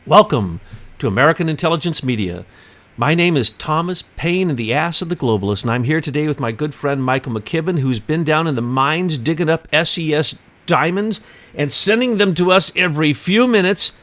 Welcome to American Intelligence Media. My name is Thomas Paine, the ass of the globalist, and I'm here today with my good friend Michael McKibben, who's been down in the mines digging up SES diamonds and sending them to us every few minutes,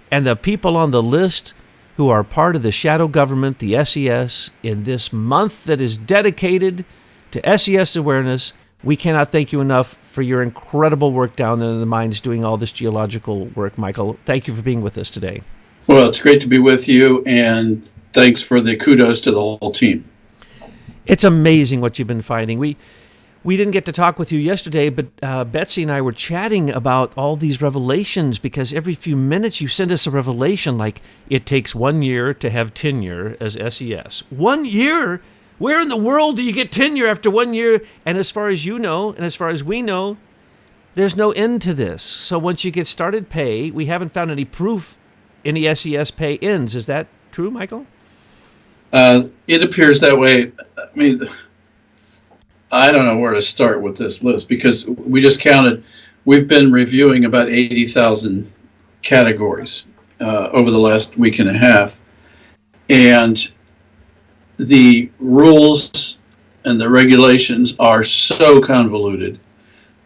and the people on the list who are part of the shadow government, the SES, in this month that is dedicated to SES awareness. We cannot thank you enough for your incredible work down there in the mines doing all this geological work, Michael. Thank you for being with us today. Well, it's great to be with you, and thanks for the kudos to the whole team. It's amazing what you've been finding. We didn't get to talk with you yesterday, but Betsy and I were chatting about all these revelations, because every few minutes you send us a revelation like it takes 1 year to have tenure as SES. 1 year? Where in the world do you get tenure after 1 year? And as far as you know, and as far as we know, there's no end to this. So once you get started pay, we haven't found any proof any SES pay ends. Is that true, Michael? It appears that way. I mean, I don't know where to start with this list, because we just counted. We've been reviewing about 80,000 categories over the last week and a half. And the rules and the regulations are so convoluted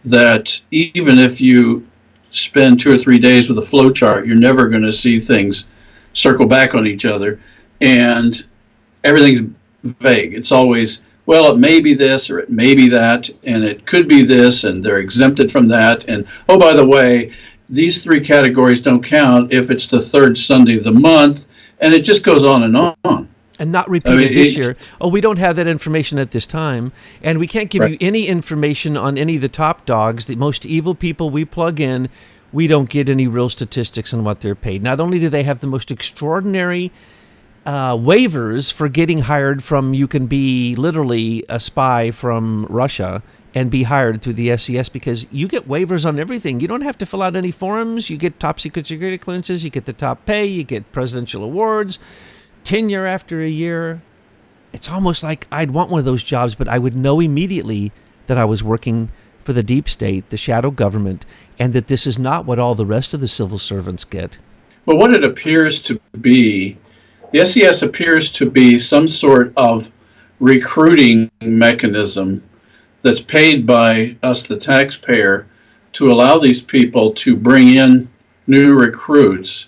that even if you spend 2 or 3 days with a flow chart, you're never going to see things circle back on each other. And everything's vague. It's always, well, it may be this or it may be that, and it could be this, and they're exempted from that. And, oh, by the way, these 3 categories don't count if it's the 3rd Sunday of the month, and it just goes on and on. And not repeated this year. Oh, we don't have that information at this time. And we can't give you any information on any of the top dogs, the most evil people we plug in. We don't get any real statistics on what they're paid. Not only do they have the most extraordinary waivers for getting hired from, you can be literally a spy from Russia and be hired through the SES, because you get waivers on everything. You don't have to fill out any forms. You get top secret security clearances. You get the top pay. You get presidential awards. Tenure after a year. It's almost like I'd want one of those jobs, but I would know immediately that I was working for the deep state, the shadow government, and that this is not what all the rest of the civil servants get. But what it appears to be, the SES appears to be some sort of recruiting mechanism that's paid by us, the taxpayer, to allow these people to bring in new recruits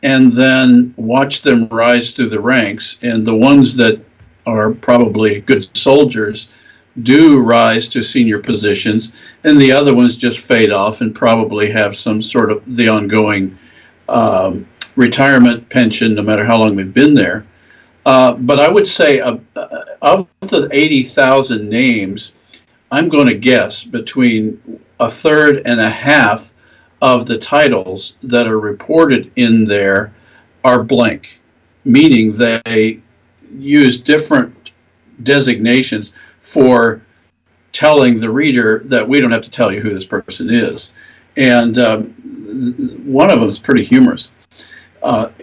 and then watch them rise through the ranks. And the ones that are probably good soldiers do rise to senior positions, and the other ones just fade off and probably have some sort of the ongoing retirement pension, no matter how long they've been there. But I would say of the 80,000 names, I'm going to guess between a third and a half of the titles that are reported in there are blank, meaning they use different designations for telling the reader that we don't have to tell you who this person is. And one of them is pretty humorous.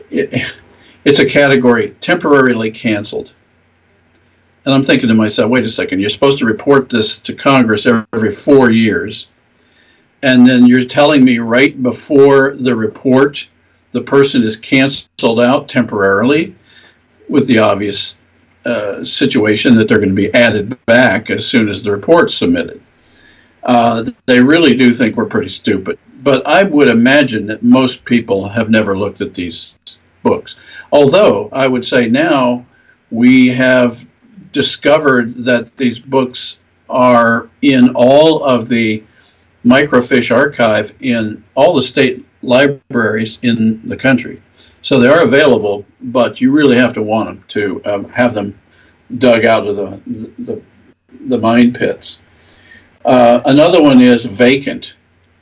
It's a category, temporarily canceled. And I'm thinking to myself, wait a second, you're supposed to report this to Congress every 4 years. And then you're telling me right before the report, the person is canceled out temporarily, with the obvious situation that they're going to be added back as soon as the report's submitted. They really do think we're pretty stupid. But I would imagine that most people have never looked at these books. Although I would say now we have discovered that these books are in all of the microfiche archive in all the state libraries in the country. So they are available, but you really have to want them to have them dug out of the mine pits. Another one is vacant.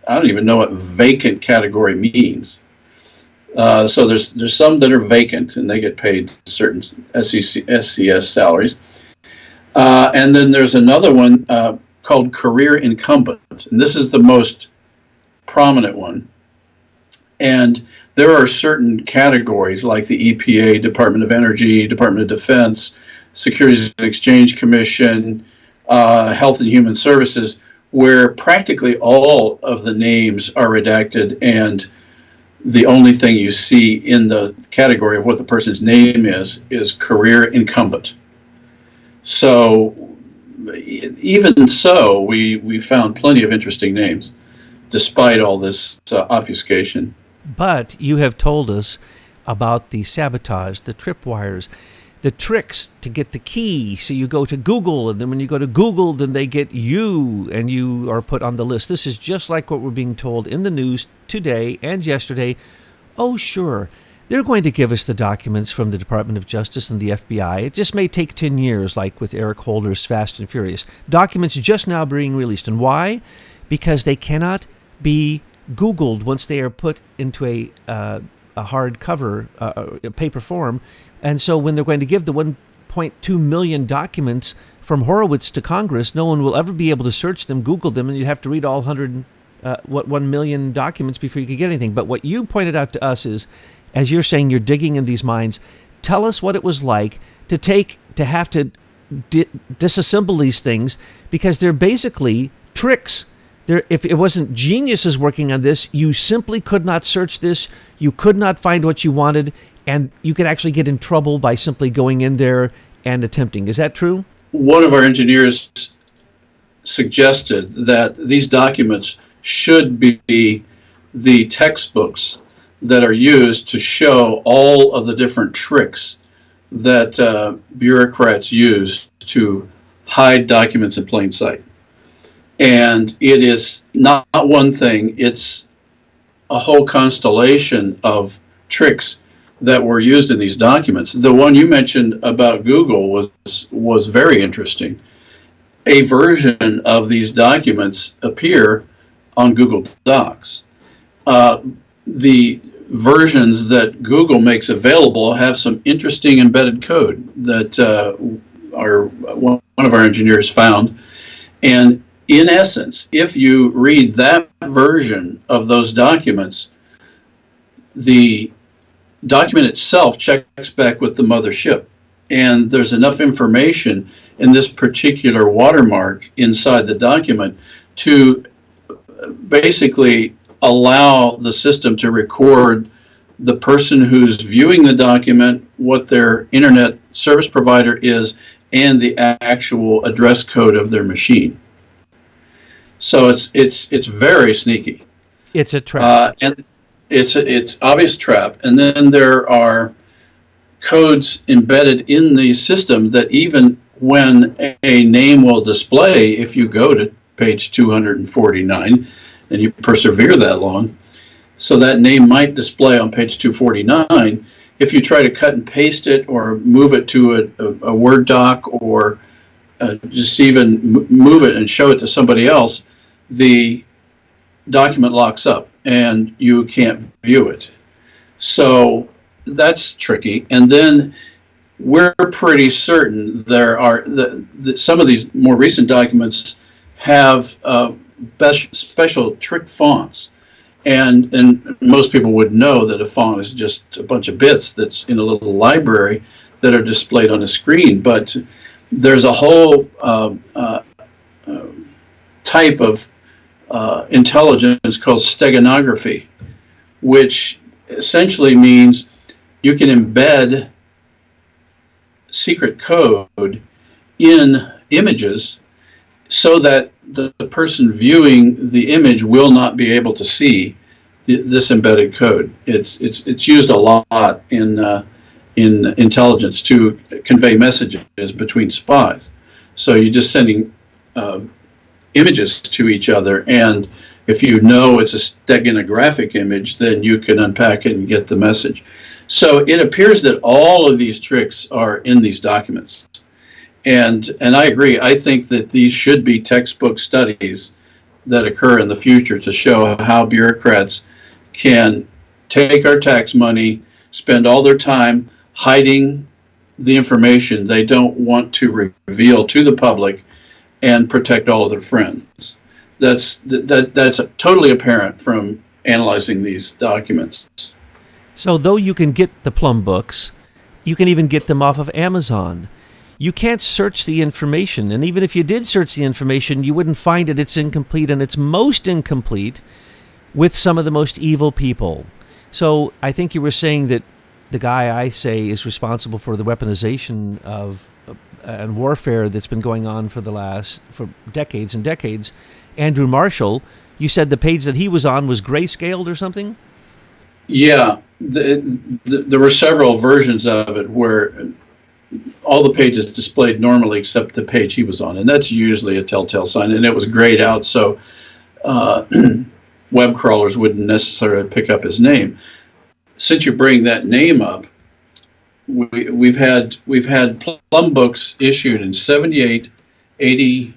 I don't even know what vacant category means. So there's some that are vacant and they get paid certain SES salaries. And then there's another one called career incumbent, and this is the most prominent one. And there are certain categories like the EPA, Department of Energy, Department of Defense, Securities and Exchange Commission, Health and Human Services, where practically all of the names are redacted, and the only thing you see in the category of what the person's name is career incumbent. So even so, we found plenty of interesting names, despite all this obfuscation. But you have told us about the sabotage, the tripwires, the tricks to get the key. So you go to Google, and then when you go to Google, then they get you, and you are put on the list. This is just like what we're being told in the news today and yesterday. Oh, sure, they're going to give us the documents from the Department of Justice and the FBI. It just may take 10 years, like with Eric Holder's Fast and Furious. Documents just now being released. And why? Because they cannot be Googled once they are put into a hard cover, a paper form. And so when they're going to give the 1.2 million documents from Horowitz to Congress, no one will ever be able to search them, Google them, and you'd have to read all 1 million documents before you could get anything. But what you pointed out to us is, as you're saying, you're digging in these minds. Tell us what it was like to have to disassemble these things, because they're basically tricks. If it wasn't geniuses working on this, you simply could not search this. You could not find what you wanted, and you could actually get in trouble by simply going in there and attempting. Is that true? One of our engineers suggested that these documents should be the textbooks that are used to show all of the different tricks that bureaucrats use to hide documents in plain sight. And it is not one thing, it's a whole constellation of tricks that were used in these documents. The one you mentioned about Google was very interesting. A version of these documents appear on Google Docs. The versions that Google makes available have some interesting embedded code that one of our engineers found. And in essence, if you read that version of those documents, the document itself checks back with the mothership. And there's enough information in this particular watermark inside the document to basically allow the system to record the person who's viewing the document, what their internet service provider is, and the actual address code of their machine. So it's very sneaky. It's a trap. And it's obvious trap. And then there are codes embedded in the system that even when a name will display, if you go to page 249 and you persevere that long, so that name might display on page 249. If you try to cut and paste it or move it to a Word doc, or just even move it and show it to somebody else, the document locks up and you can't view it. So that's tricky. And then we're pretty certain there are some of these more recent documents have special trick fonts. And most people would know that a font is just a bunch of bits that's in a little library that are displayed on a screen. But there's a whole type of intelligence called steganography, which essentially means you can embed secret code in images so that the person viewing the image will not be able to see this embedded code. It's used a lot in intelligence to convey messages between spies. So you're just sending images to each other, and if you know it's a steganographic image, then you can unpack it and get the message. So it appears that all of these tricks are in these documents. And I agree. I think that these should be textbook studies that occur in the future to show how bureaucrats can take our tax money, spend all their time hiding the information they don't want to reveal to the public, and protect all of their friends. That's totally apparent from analyzing these documents. So though you can get the Plum Books, you can even get them off of Amazon. You can't search the information, and even if you did search the information, you wouldn't find it. It's incomplete, and it's most incomplete with some of the most evil people. So I think you were saying that the guy I say is responsible for the weaponization of and warfare that's been going on for decades and decades, Andrew Marshall. You said the page that he was on was grayscaled or something? Yeah, there were several versions of it where all the pages displayed normally except the page he was on, and that's usually a telltale sign. And it was grayed out, so web crawlers wouldn't necessarily pick up his name. Since you bring that name up, we've had Plum Books issued in 78, 80,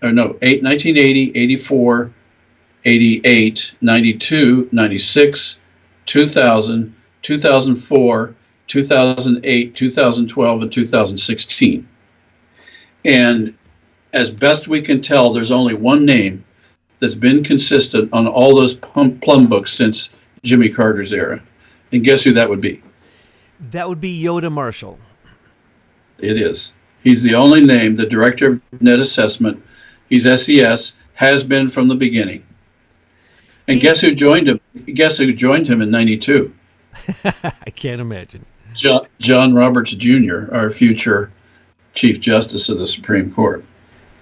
or no, 1980, 84, 88, 92, 96, 2000, 2004, 2008, 2012, and 2016. And as best we can tell, there's only one name that's been consistent on all those Plum Books since Jimmy Carter's era. And guess who that would be? That would be Yoda Marshall. It is. He's the only name, the director of net assessment. He's SES, has been from the beginning. And guess who joined him? Guess who joined him in 92? I can't imagine. John Roberts Jr., our future Chief Justice of the Supreme Court.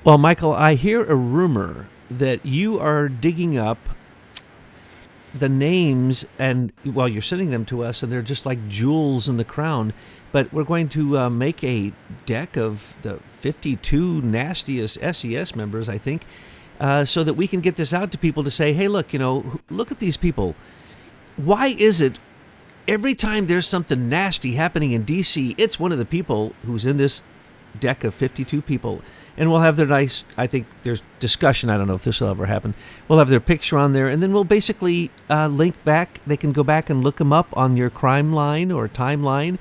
Well, Michael, I hear a rumor that you are digging up the names, and well, you're sending them to us, and they're just like jewels in the crown. But we're going to make a deck of the 52 nastiest SES members, I think, so that we can get this out to people to say, hey, look, look at these people. Why is it every time there's something nasty happening in D.C., it's one of the people who's in this deck of 52 people? And we'll have their nice, I think there's discussion, I don't know if this will ever happen. We'll have their picture on there, and then we'll basically link back. They can go back and look them up on your crime line or timeline,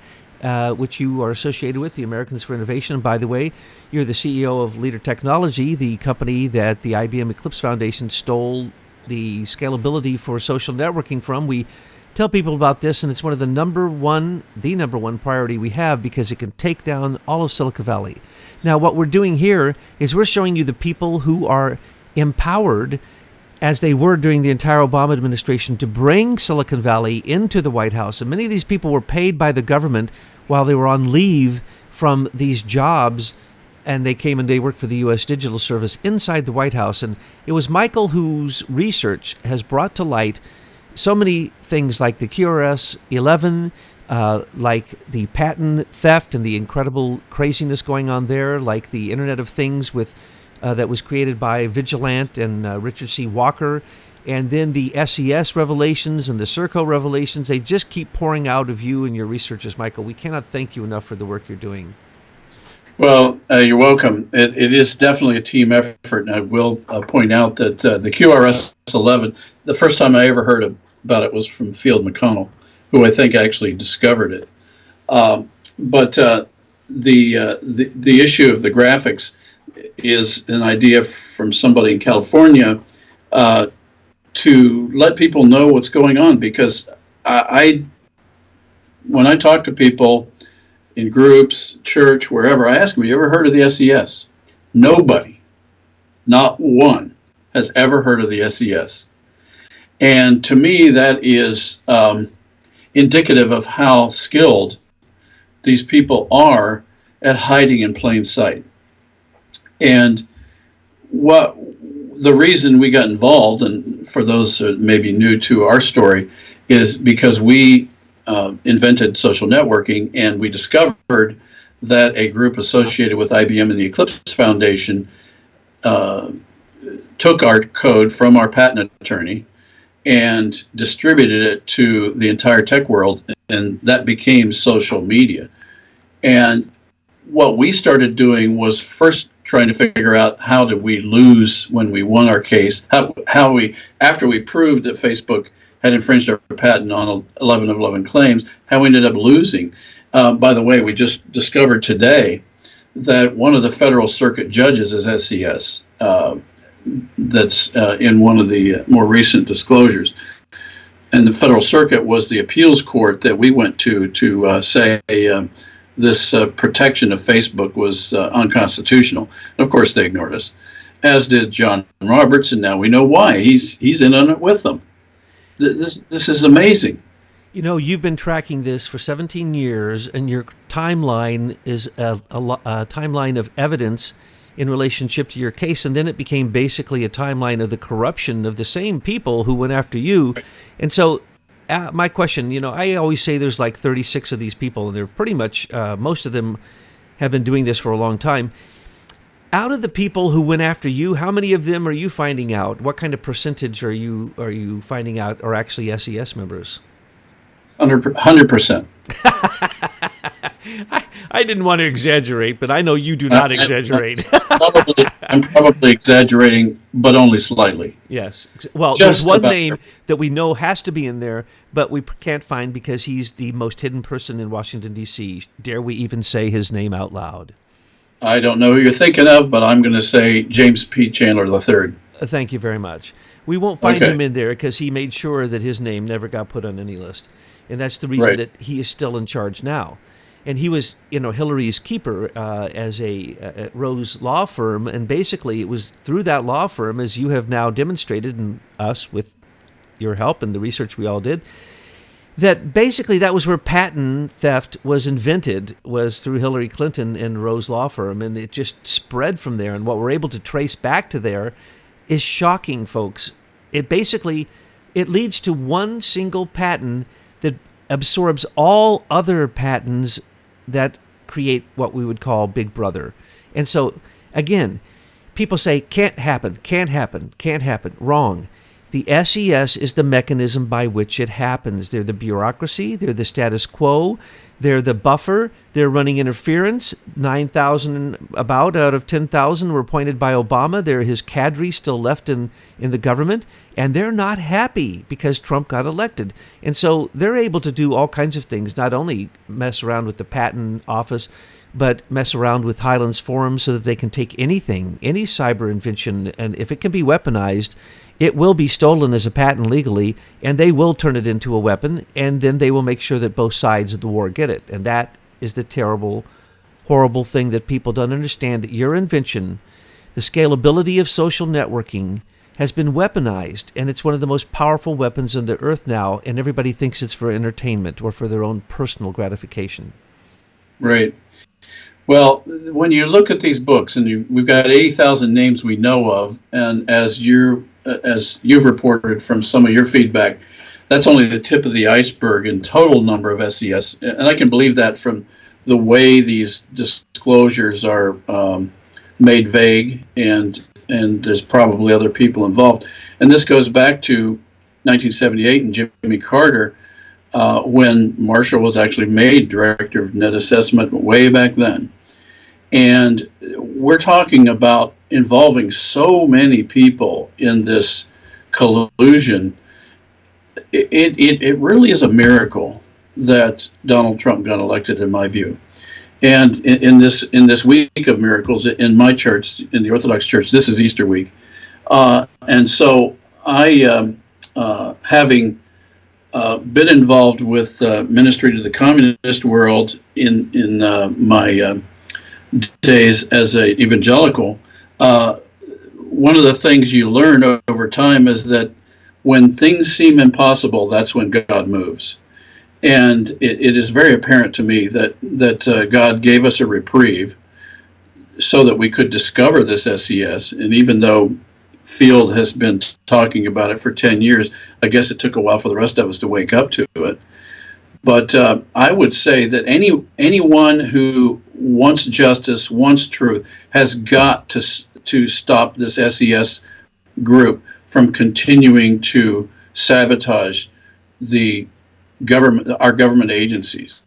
which you are associated with, the Americans for Innovation. And by the way, you're the CEO of Leader Technology, the company that the IBM Eclipse Foundation stole the scalability for social networking from. We tell people about this, and it's one of the number one priority we have because it can take down all of Silicon Valley. Now, what we're doing here is we're showing you the people who are empowered, as they were during the entire Obama administration, to bring Silicon Valley into the White House. And many of these people were paid by the government while they were on leave from these jobs, and they came and they worked for the U.S. Digital Service inside the White House. And it was Michael whose research has brought to light so many things like the QRS-11, like the patent theft and the incredible craziness going on there, like the Internet of Things with that was created by Vigilant and Richard C. Walker, and then the SES revelations and the Serco revelations. They just keep pouring out of you and your researchers, Michael. We cannot thank you enough for the work you're doing. Well, you're welcome. It is definitely a team effort, and I will point out that the QRS-11, the first time I ever heard about it was from Field McConnell, who I think actually discovered it. But the issue of the graphics is an idea from somebody in California to let people know what's going on, because when I talk to people in groups, church, wherever, I ask them, you ever heard of the SES? Nobody, not one, has ever heard of the SES. And to me, that is indicative of how skilled these people are at hiding in plain sight. And what the reason we got involved, and for those who may be new to our story, is because we invented social networking, and we discovered that a group associated with IBM and the Eclipse Foundation took our code from our patent attorney and distributed it to the entire tech world, and that became social media. And what we started doing was first trying to figure out how did we lose when we won our case, how we, after we proved that Facebook had infringed our patent on 11 of 11 claims, how we ended up losing. By the way, we just discovered today that one of the federal circuit judges is SES. That's in one of the more recent disclosures. And the Federal Circuit was the appeals court that we went to say this protection of Facebook was unconstitutional. And of course, they ignored us, as did John Roberts, and now we know why. He's in on it with them. This is amazing. You know, you've been tracking this for 17 years, and your timeline is a timeline of evidence in relationship to your case, and then it became basically a timeline of the corruption of the same people who went after you. And so, my question, I always say there's like 36 of these people, and they're pretty much, most of them have been doing this for a long time. Out of the people who went after you, how many of them are you finding out? What kind of percentage are you finding out are actually SES members? 100%. I didn't want to exaggerate, but I know you do not exaggerate. I'm probably exaggerating, but only slightly. Yes. Well, Just there's one about name that we know has to be in there, but we can't find because he's the most hidden person in Washington, D.C. Dare we even say his name out loud? I don't know who you're thinking of, but I'm going to say James P. Chandler III. Thank you very much. We won't find Okay. him in there because he made sure that his name never got put on any list. And that's the reason Right. that he is still in charge now. And he was, Hillary's keeper as at Rose law firm. And basically, it was through that law firm, as you have now demonstrated, and us with your help and the research we all did, that basically that was where patent theft was invented, was through Hillary Clinton and Rose law firm. And it just spread from there. And what we're able to trace back to there is shocking, folks. It leads to one single patent that absorbs all other patents that create what we would call Big Brother. And so, again, people say, can't happen, can't happen, can't happen. Wrong. The SES is the mechanism by which it happens. They're the bureaucracy, they're the status quo, they're the buffer, they're running interference. 9,000 about out of 10,000 were appointed by Obama. They're his cadre still left in the government, and they're not happy because Trump got elected. And so they're able to do all kinds of things, not only mess around with the patent office, but mess around with Highlands Forum so that they can take anything, any cyber invention, and if it can be weaponized, it will be stolen as a patent legally, and they will turn it into a weapon, and then they will make sure that both sides of the war get it. And that is the terrible, horrible thing that people don't understand, that your invention, the scalability of social networking, has been weaponized, and it's one of the most powerful weapons on the earth now, and everybody thinks it's for entertainment or for their own personal gratification. Right. Well, when you look at these books, and we've got 80,000 names we know of, and as you've reported from some of your feedback, that's only the tip of the iceberg in total number of SES. And I can believe that from the way these disclosures are made vague, and there's probably other people involved. And this goes back to 1978 and Jimmy Carter, when Marshall was actually made director of net assessment way back then. And we're talking about involving so many people in this collusion. It really is a miracle that Donald Trump got elected, in my view. And in this week of miracles, in my church, in the Orthodox Church, this is Easter week. And so I, having been involved with ministry to the communist world in my days as an evangelical, one of the things you learn over time is that when things seem impossible, that's when God moves. And it is very apparent to me that God gave us a reprieve so that we could discover this SES. And even though Field has been talking about it for 10 years, I guess it took a while for the rest of us to wake up to it. But I would say that anyone who wants justice, wants truth, has got to stop this SES group from continuing to sabotage the government, our government agencies.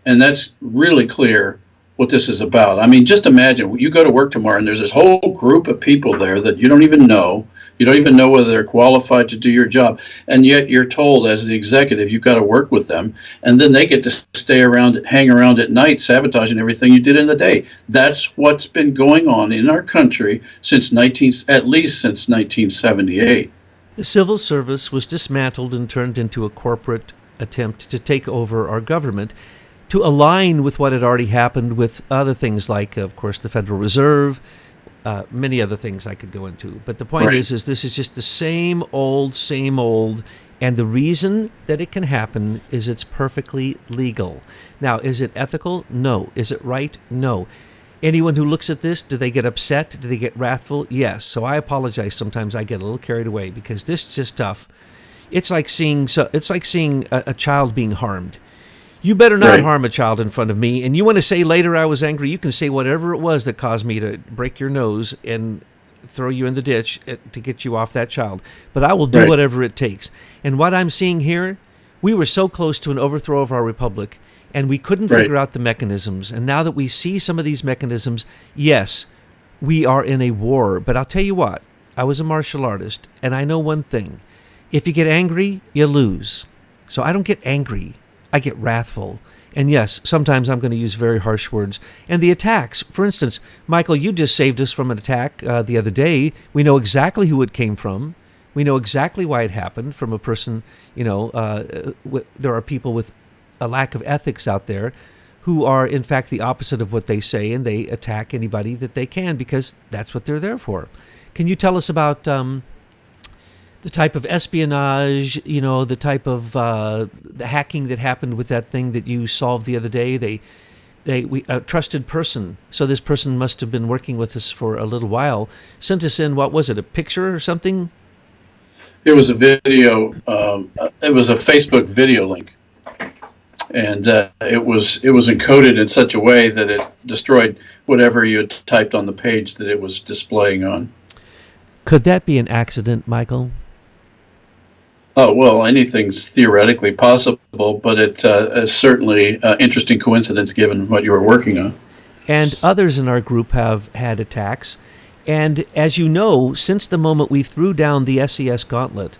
And that's really clear what this is about. I mean, just imagine you go to work tomorrow and there's this whole group of people there that you don't even know. You don't even know whether they're qualified to do your job. And yet you're told as the executive, you've got to work with them. And then they get to stay around, hang around at night, sabotaging everything you did in the day. That's what's been going on in our country at least since 1978. The civil service was dismantled and turned into a corporate attempt to take over our government, to align with what had already happened with other things like, of course, the Federal Reserve, many other things I could go into. But the point Right. is this is just the same old, And the reason that it can happen is it's perfectly legal. Now, is it ethical? No. Is it right? No. Anyone who looks at this, do they get upset? Do they get wrathful? Yes. So I apologize. Sometimes I get a little carried away because this is just tough. It's like seeing a child being harmed. You better not harm a child in front of me. And you want to say later I was angry, you can say whatever it was that caused me to break your nose and throw you in the ditch to get you off that child. But I will do whatever it takes. And what I'm seeing here, we were so close to an overthrow of our republic, and we couldn't figure out the mechanisms. And now that we see some of these mechanisms, yes, we are in a war. But I'll tell you what, I was a martial artist, and I know one thing. If you get angry, you lose. So I don't get angry. I get wrathful. And yes, sometimes I'm going to use very harsh words. And the attacks, for instance, Michael, you just saved us from an attack the other day. We know exactly who it came from. We know exactly why it happened from a person, there are people with a lack of ethics out there who are, in fact, the opposite of what they say, and they attack anybody that they can because that's what they're there for. Can you tell us about the type of espionage, the type of the hacking that happened with that thing that you solved the other day? A trusted person, so this person must have been working with us for a little while, sent us in, what was it, a picture or something? It was a video. It was a Facebook video link, and it was encoded in such a way that it destroyed whatever you had typed on the page that it was displaying on. Could that be an accident, Michael? Oh, well, anything's theoretically possible, but it's certainly an interesting coincidence given what you were working on. And others in our group have had attacks. And as you know, since the moment we threw down the SES gauntlet,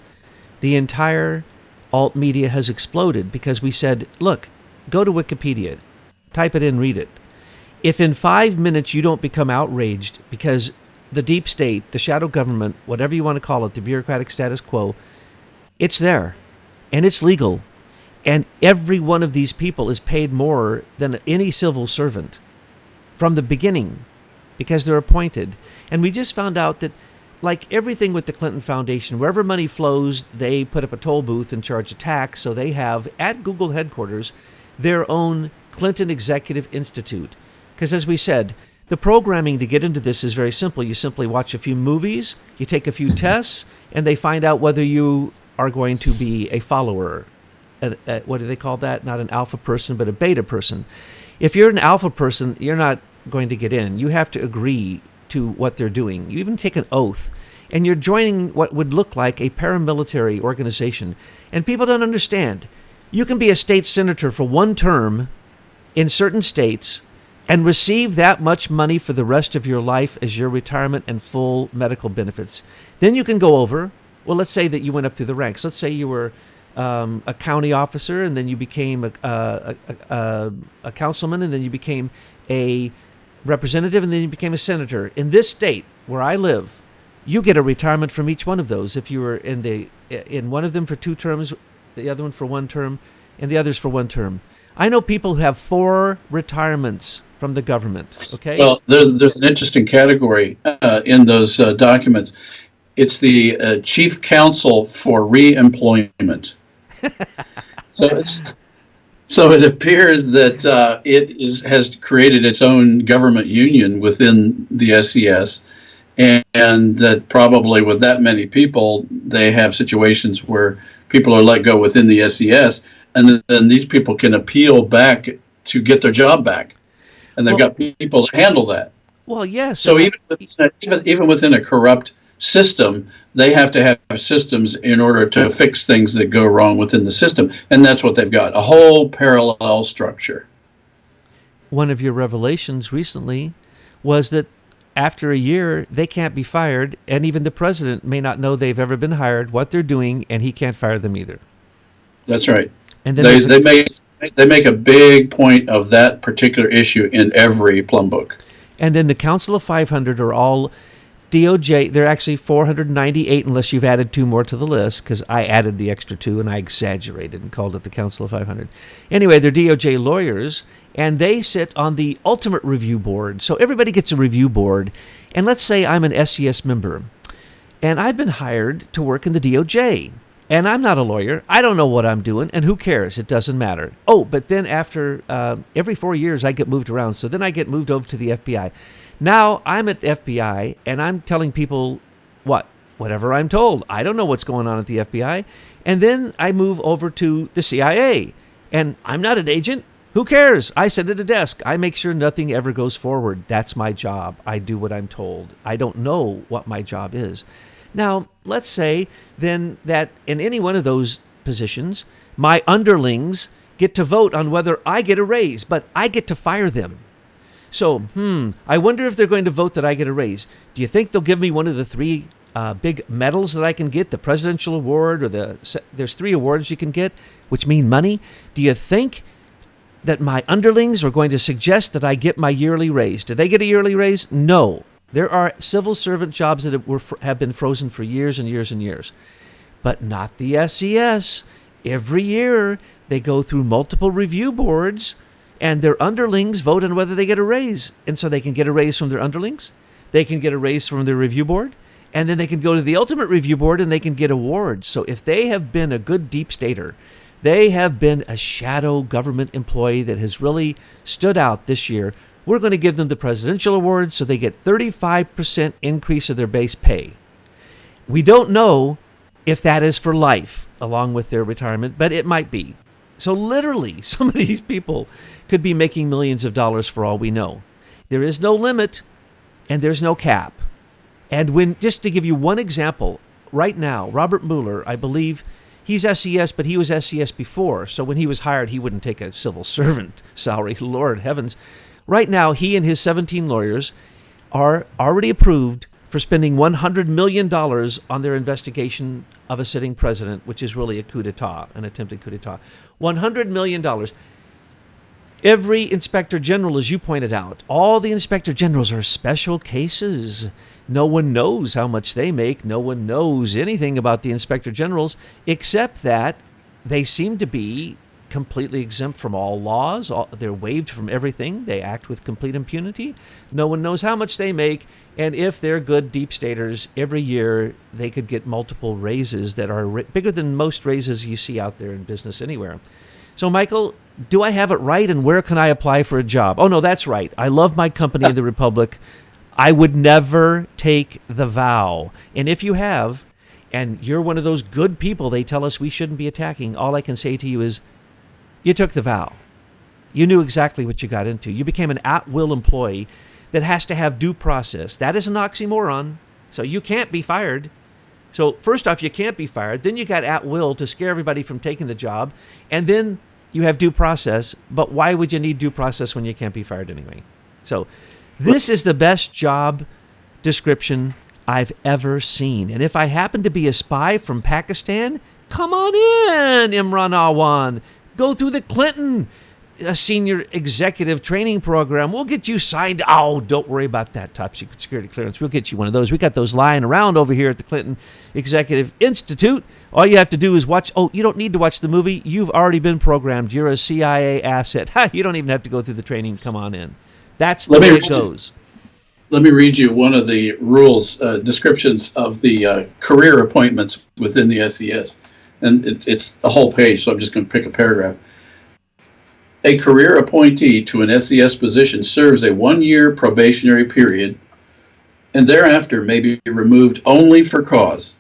the entire alt media has exploded because we said, look, go to Wikipedia, type it in, read it. If in 5 minutes you don't become outraged because the deep state, the shadow government, whatever you want to call it, the bureaucratic status quo, it's there, and it's legal, and every one of these people is paid more than any civil servant from the beginning because they're appointed. And we just found out that, like everything with the Clinton Foundation, wherever money flows, they put up a toll booth and charge a tax. So they have, at Google headquarters, their own Clinton Executive Institute. Because as we said, the programming to get into this is very simple. You simply watch a few movies, you take a few tests, and they find out whether you are going to be a follower. What do they call that? Not an alpha person, but a beta person. If you're an alpha person, you're not going to get in. You have to agree to what they're doing. You even take an oath. And you're joining what would look like a paramilitary organization. And people don't understand. You can be a state senator for one term in certain states and receive that much money for the rest of your life as your retirement and full medical benefits. Then you can go over. Well, let's say that you went up through the ranks. Let's say you were a county officer, and then you became a councilman, and then you became a representative, and then you became a senator. In this state where I live, you get a retirement from each one of those. If you were in one of them for 2 terms, the other one for 1 term, and the others for 1 term. I know people who have 4 retirements from the government. Okay. Well, there's an interesting category in those documents. It's the chief counsel for re-employment. So it appears that it has created its own government union within the SES, and that probably with that many people, they have situations where people are let go within the SES, and then these people can appeal back to get their job back, and they've got people to handle that. Well, yes. So even within a corrupt system, they have to have systems in order to fix things that go wrong within the system, and that's what they've got, a whole parallel structure. One of your revelations recently was that after a year, they can't be fired, and even the president may not know they've ever been hired, what they're doing, and he can't fire them either. That's right. And then they make a big point of that particular issue in every Plum book. And then the Council of 500 are all DOJ. They're actually 498 unless you've added 2 more to the list, because I added the extra 2 and I exaggerated and called it the Council of 500. Anyway, they're DOJ lawyers, and they sit on the ultimate review board. So everybody gets a review board. And let's say I'm an SES member, and I've been hired to work in the DOJ. And I'm not a lawyer. I don't know what I'm doing, and who cares? It doesn't matter. Oh, but then after every 4 years, I get moved around. So then I get moved over to the FBI. Now I'm at the FBI, and I'm telling people whatever I'm told. I don't know what's going on at the FBI. And then I move over to the CIA, and I'm not an agent. Who cares? I sit at a desk. I make sure nothing ever goes forward. That's my job. I do what I'm told. I don't know what my job is. Now, let's say then that in any one of those positions, my underlings get to vote on whether I get a raise, but I get to fire them. So, I wonder if they're going to vote that I get a raise. Do you think they'll give me one of the three big medals that I can get, the Presidential Award, or there's 3 awards you can get, which mean money? Do you think that my underlings are going to suggest that I get my yearly raise? Do they get a yearly raise? No. There are civil servant jobs that have been frozen for years and years and years, but not the SES. Every year they go through multiple review boards, and their underlings vote on whether they get a raise. And so they can get a raise from their underlings, they can get a raise from their review board, and then they can go to the ultimate review board and they can get awards. So if they have been a good deep stater, they have been a shadow government employee that has really stood out this year, we're going to give them the Presidential Award so they get 35% increase of their base pay. We don't know if that is for life along with their retirement, but it might be. So literally, some of these people could be making millions of dollars for all we know. There is no limit and there's no cap. And just to give you one example, right now, Robert Mueller, I believe, he's SES, but he was SES before. So when he was hired, he wouldn't take a civil servant salary. Lord heavens. Right now, he and his 17 lawyers are already approved for spending $100 million on their investigation of a sitting president, which is really a coup d'etat, an attempted coup d'etat. $100 million. Every inspector general, as you pointed out, all the inspector generals are special cases. No one knows how much they make. No one knows anything about the inspector generals, except that they seem to be completely exempt from all laws. They're waived from everything. They act with complete impunity. No one knows how much they make. And if they're good deep staters, every year they could get multiple raises that are bigger than most raises you see out there in business anywhere. So, Michael, do I have it right? And where can I apply for a job? Oh, no, that's right. I love my company, the Republic. I would never take the vow. And if you have, and you're one of those good people they tell us we shouldn't be attacking, all I can say to you is, you took the vow. You knew exactly what you got into. You became an at-will employee that has to have due process. That is an oxymoron. So you can't be fired. So first off, you can't be fired. Then you got at-will to scare everybody from taking the job. And then you have due process. But why would you need due process when you can't be fired anyway? So this is the best job description I've ever seen. And if I happen to be a spy from Pakistan, come on in, Imran Awan. Go through the Clinton senior executive training program. We'll get you signed. Oh, don't worry about that top secret security clearance. We'll get you one of those. We got those lying around over here at the Clinton Executive Institute. All you have to do is watch. Oh, you don't need to watch the movie. You've already been programmed. You're a CIA asset. You don't even have to go through the training. Come on in. That's the way it goes. Let me read you one of the rules, descriptions of the career appointments within the SES. And it's a whole page, so I'm just going to pick a paragraph. A career appointee to an SES position serves a 1-year probationary period and thereafter may be removed only for cause.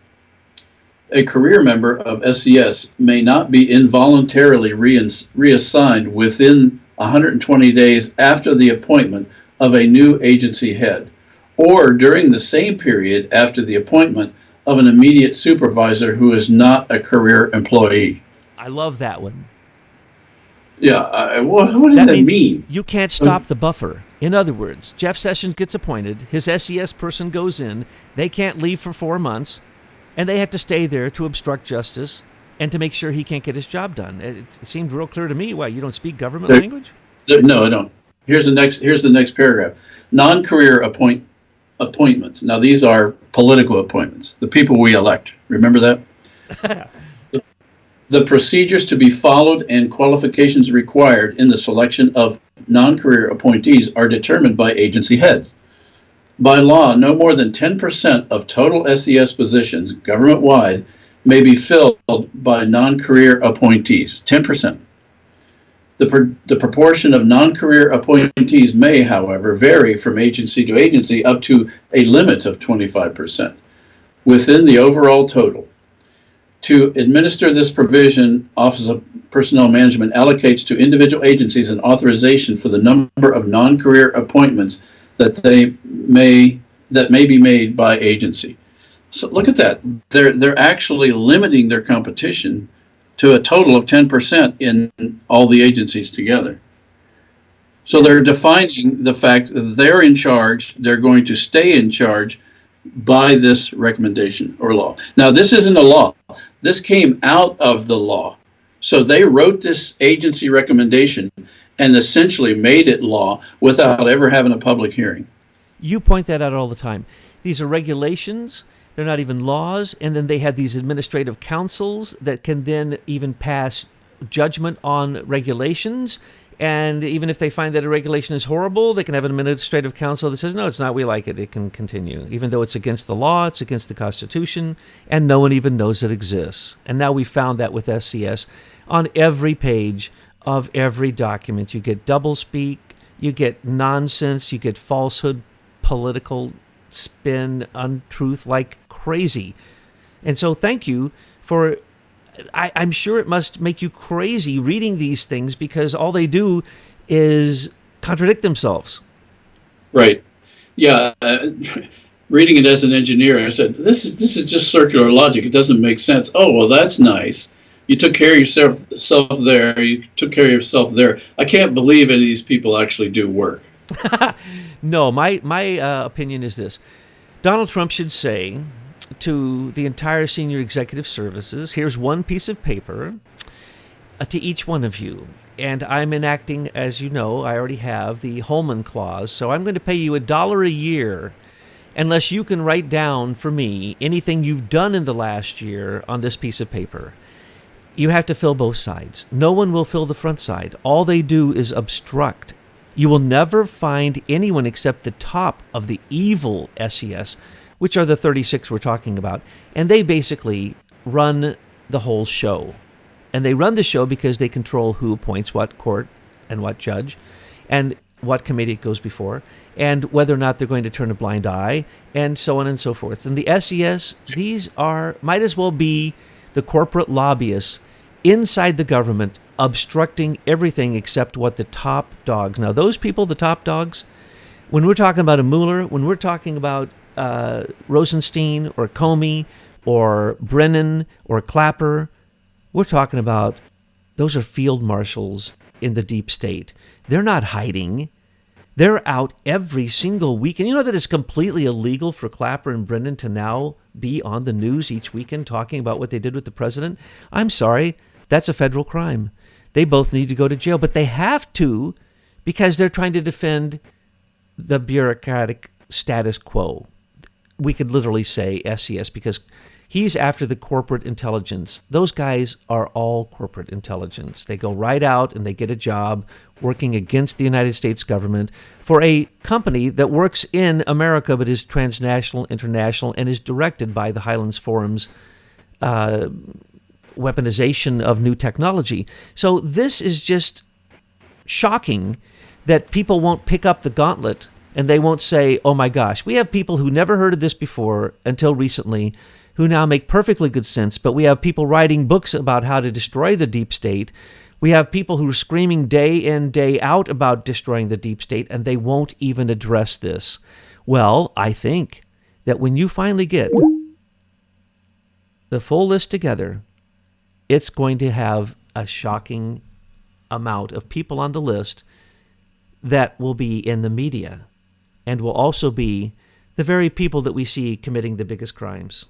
A career member of SES may not be involuntarily reassigned within 120 days after the appointment of a new agency head, or during the same period after the appointment of an immediate supervisor who is not a career employee. I love that one. Yeah, what does that mean? You can't stop the buffer. In other words, Jeff Sessions gets appointed, his SES person goes in, they can't leave for 4 months, and they have to stay there to obstruct justice and to make sure he can't get his job done. It seemed real clear to me. Why, you don't speak government language? No, I don't. Here's the next paragraph. Non-career appointments. Now, these are political appointments, the people we elect. Remember that? The procedures to be followed and qualifications required in the selection of non-career appointees are determined by agency heads. By law, no more than 10% of total SES positions government-wide may be filled by non-career appointees, 10%. The proportion of non-career appointees may, however, vary from agency to agency up to a limit of 25% within the overall total. To administer this provision, Office of Personnel Management allocates to individual agencies an authorization for the number of non-career appointments that may be made by agency. So look at that. They're actually limiting their competition to a total of 10% in all the agencies together. So they're defining the fact that they're in charge, they're going to stay in charge by this recommendation or law. Now, this isn't a law. This came out of the law. So they wrote this agency recommendation and essentially made it law without ever having a public hearing. You point that out all the time. These are regulations. They're not even laws. And then they have these administrative councils that can then even pass judgment on regulations. And even if they find that a regulation is horrible, they can have an administrative council that says, no, it's not, we like it, it can continue. Even though it's against the law, it's against the Constitution, and no one even knows it exists. And now we found that with SES. On every page of every document, you get doublespeak, you get nonsense, you get falsehood, political spin, untruth like crazy. And so thank you for... I'm sure it must make you crazy reading these things because all they do is contradict themselves. Right. Yeah. Reading it as an engineer, I said, this is just circular logic. It doesn't make sense. Oh, well, that's nice. You took care of yourself there. You took care of yourself there. I can't believe any of these people actually do work. No, my opinion is this. Donald Trump should say to the entire senior executive services, here's one piece of paper to each one of you. And I'm enacting, as you know, I already have the Holman Clause, so I'm going to pay you $1 a year unless you can write down for me anything you've done in the last year on this piece of paper. You have to fill both sides. No one will fill the front side. All they do is obstruct. You will never find anyone except the top of the evil SES, which are the 36 we're talking about. And they basically run the whole show. And they run the show because they control who appoints what court and what judge and what committee it goes before and whether or not they're going to turn a blind eye and so on and so forth. And the SES, these might as well be the corporate lobbyists inside the government obstructing everything except what the top dogs. Now, those people, the top dogs, when we're talking about a Mueller, when we're talking about Rosenstein or Comey or Brennan or Clapper, we're talking about those are field marshals in the deep state. They're not hiding. They're out every single week. And you know that it's completely illegal for Clapper and Brennan to now be on the news each weekend talking about what they did with the president? I'm sorry. That's a federal crime. They both need to go to jail, but they have to because they're trying to defend the bureaucratic status quo. We could literally say SES because he's after the corporate intelligence. Those guys are all corporate intelligence. They go right out and they get a job working against the United States government for a company that works in America but is transnational, international, and is directed by the Highlands Forum's weaponization of new technology. So this is just shocking that people won't pick up the gauntlet and they won't say, oh my gosh, we have people who never heard of this before until recently who now make perfectly good sense, but we have people writing books about how to destroy the deep state. We have people who are screaming day in, day out about destroying the deep state, and they won't even address this. Well, I think that when you finally get the full list together, it's going to have a shocking amount of people on the list that will be in the media and will also be the very people that we see committing the biggest crimes.